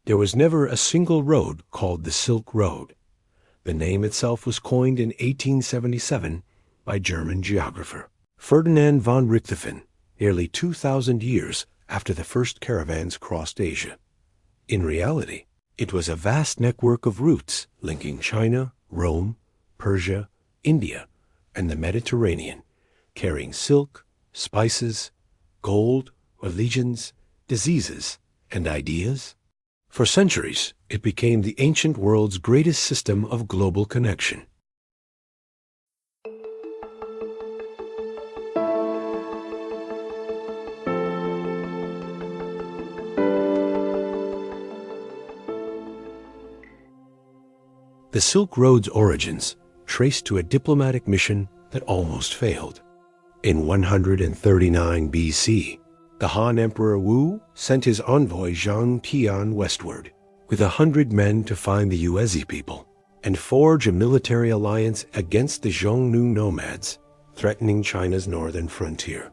There was never a single road called the Silk Road. The name itself was coined in 1877 by German geographer Ferdinand von Richthofen, nearly 2,000 years after the first caravans crossed Asia. In reality, it was a vast network of routes linking China, Rome, Persia, India, and the Mediterranean, carrying silk, spices, gold, religions, diseases, and ideas. For centuries, it became the ancient world's greatest system of global connection. The Silk Road's origins traced to a diplomatic mission that almost failed. In 139 BC, the Han Emperor Wu sent his envoy Zhang Qian westward with 100 men to find the Yuezhi people and forge a military alliance against the Xiongnu nomads threatening China's northern frontier.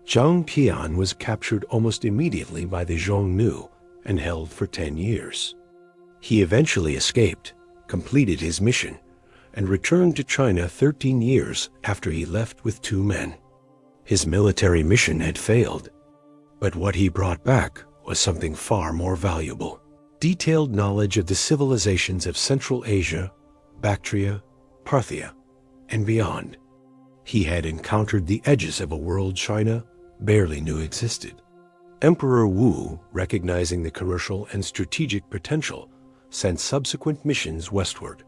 Zhang Qian was captured almost immediately by the Xiongnu and held for 10 years. He eventually escaped, completed his mission, and returned to China 13 years after he left with 2 men. His military mission had failed, but what he brought back was something far more valuable: detailed knowledge of the civilizations of Central Asia, Bactria, Parthia, and beyond. He had encountered the edges of a world China barely knew existed. Emperor Wu, recognizing the commercial and strategic potential, sent subsequent missions westward.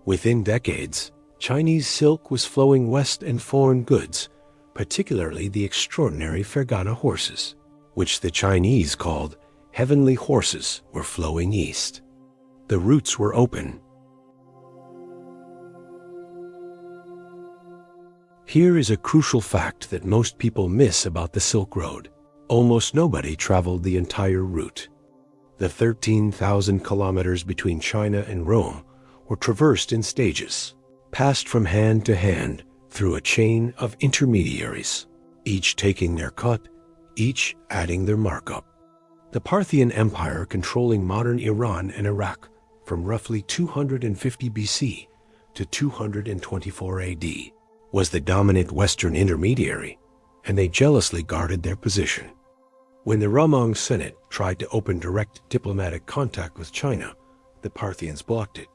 Within decades, Chinese silk was flowing west and foreign goods, particularly the extraordinary Fergana horses, which the Chinese called heavenly horses, were flowing east. The routes were open. Here is a crucial fact that most people miss about the Silk Road. Almost nobody traveled the entire route. The 13,000 kilometers between China and Rome were traversed in stages, passed from hand to hand through a chain of intermediaries, each taking their cut, each adding their markup. The Parthian Empire, controlling modern Iran and Iraq from roughly 250 BC to 224 AD, was the dominant Western intermediary, and they jealously guarded their position. When the Ramong Senate tried to open direct diplomatic contact with China, the Parthians blocked it.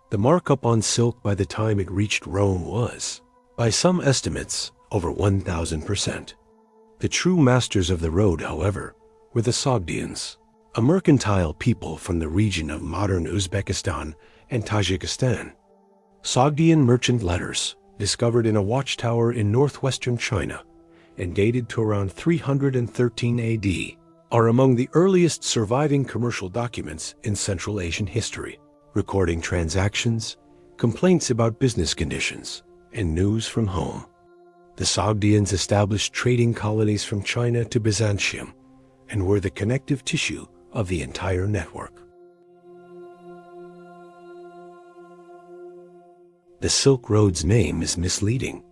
The markup on silk by the time it reached Rome was, by some estimates, over 1,000%. The true masters of the road, however, were the Sogdians, a mercantile people from the region of modern Uzbekistan and Tajikistan. Sogdian merchant letters, discovered in a watchtower in northwestern China and dated to around 313 AD, are among the earliest surviving commercial documents in Central Asian history, recording transactions, complaints about business conditions, and news from home. The Sogdians established trading colonies from China to Byzantium and were the connective tissue of the entire network. The Silk Road's name is misleading.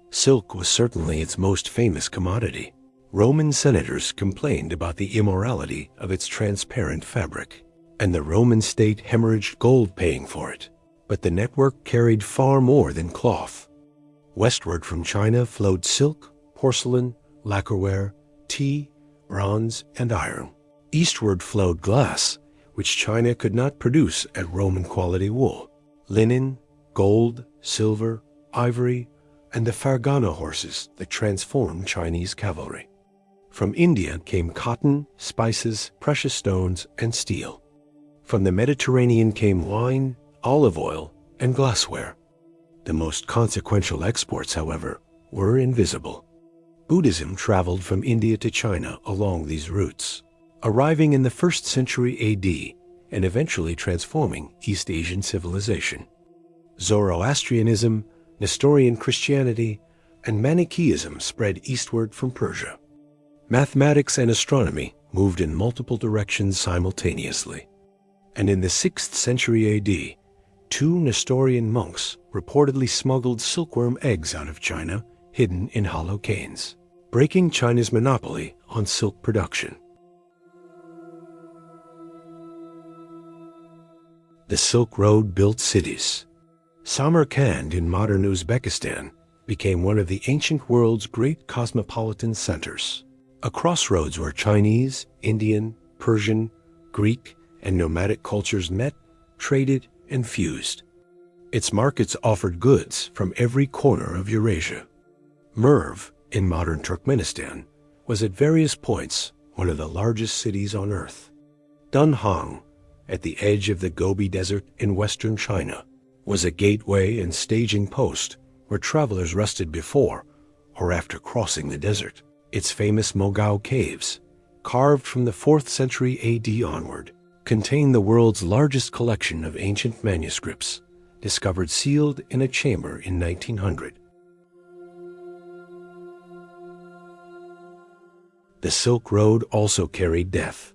Silk was certainly its most famous commodity. Roman senators complained about the immorality of its transparent fabric, and the Roman state hemorrhaged gold paying for it. But the network carried far more than cloth. Westward from China flowed silk, porcelain, lacquerware, tea, bronze, and iron. Eastward flowed glass, which China could not produce at Roman-quality wool, linen, gold, silver, ivory, and the Fergana horses that transformed Chinese cavalry. From India came cotton, spices, precious stones, and steel. From the Mediterranean came wine, olive oil, and glassware. The most consequential exports, however, were invisible. Buddhism traveled from India to China along these routes, arriving in the 1st century AD and eventually transforming East Asian civilization. Zoroastrianism, Nestorian Christianity, and Manichaeism spread eastward from Persia. Mathematics and astronomy moved in multiple directions simultaneously. And in the 6th century AD, 2 Nestorian monks reportedly smuggled silkworm eggs out of China, hidden in hollow canes, breaking China's monopoly on silk production. The Silk Road built cities. Samarkand in modern Uzbekistan became one of the ancient world's great cosmopolitan centers, a crossroads where Chinese, Indian, Persian, Greek, and nomadic cultures met, traded, and fused. Its markets offered goods from every corner of Eurasia. Merv, in modern Turkmenistan, was at various points one of the largest cities on earth. Dunhuang, at the edge of the Gobi Desert in western China, was a gateway and staging post where travelers rested before or after crossing the desert. Its famous Mogao caves, carved from the 4th century AD onward, contain the world's largest collection of ancient manuscripts, discovered sealed in a chamber in 1900. The Silk Road also carried death.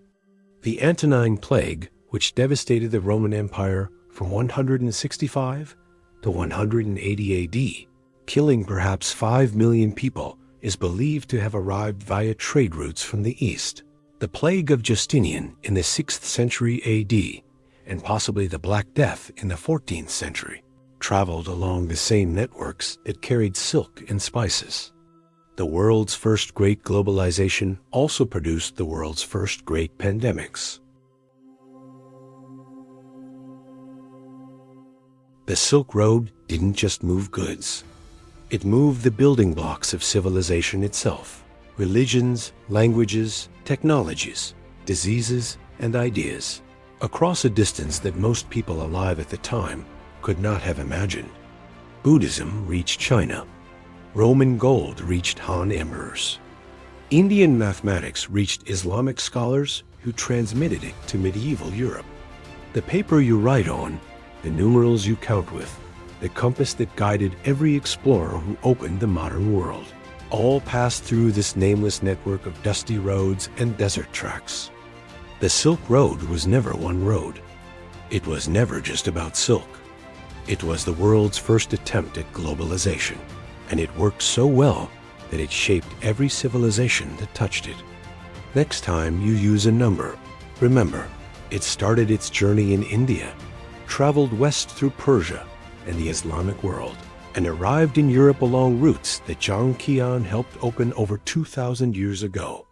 The Antonine Plague, which devastated the Roman Empire from 165 to 180 AD, killing perhaps 5 million people, is believed to have arrived via trade routes from the east. The Plague of Justinian in the 6th century AD, and possibly the Black Death in the 14th century, traveled along the same networks that carried silk and spices. The world's first great globalization also produced the world's first great pandemics. The Silk Road didn't just move goods. It moved the building blocks of civilization itself: religions, languages, technologies, diseases, and ideas, across a distance that most people alive at the time could not have imagined. Buddhism reached China. Roman gold reached Han emperors. Indian mathematics reached Islamic scholars who transmitted it to medieval Europe. The paper you write on, the numerals you count with, the compass that guided every explorer who opened the modern world, all passed through this nameless network of dusty roads and desert tracks. The Silk Road was never one road. It was never just about silk. It was the world's first attempt at globalization, and it worked so well that it shaped every civilization that touched it. Next time you use a number, remember, it started its journey in India, traveled west through Persia and the Islamic world, and arrived in Europe along routes that Zhang Qian helped open over 2,000 years ago.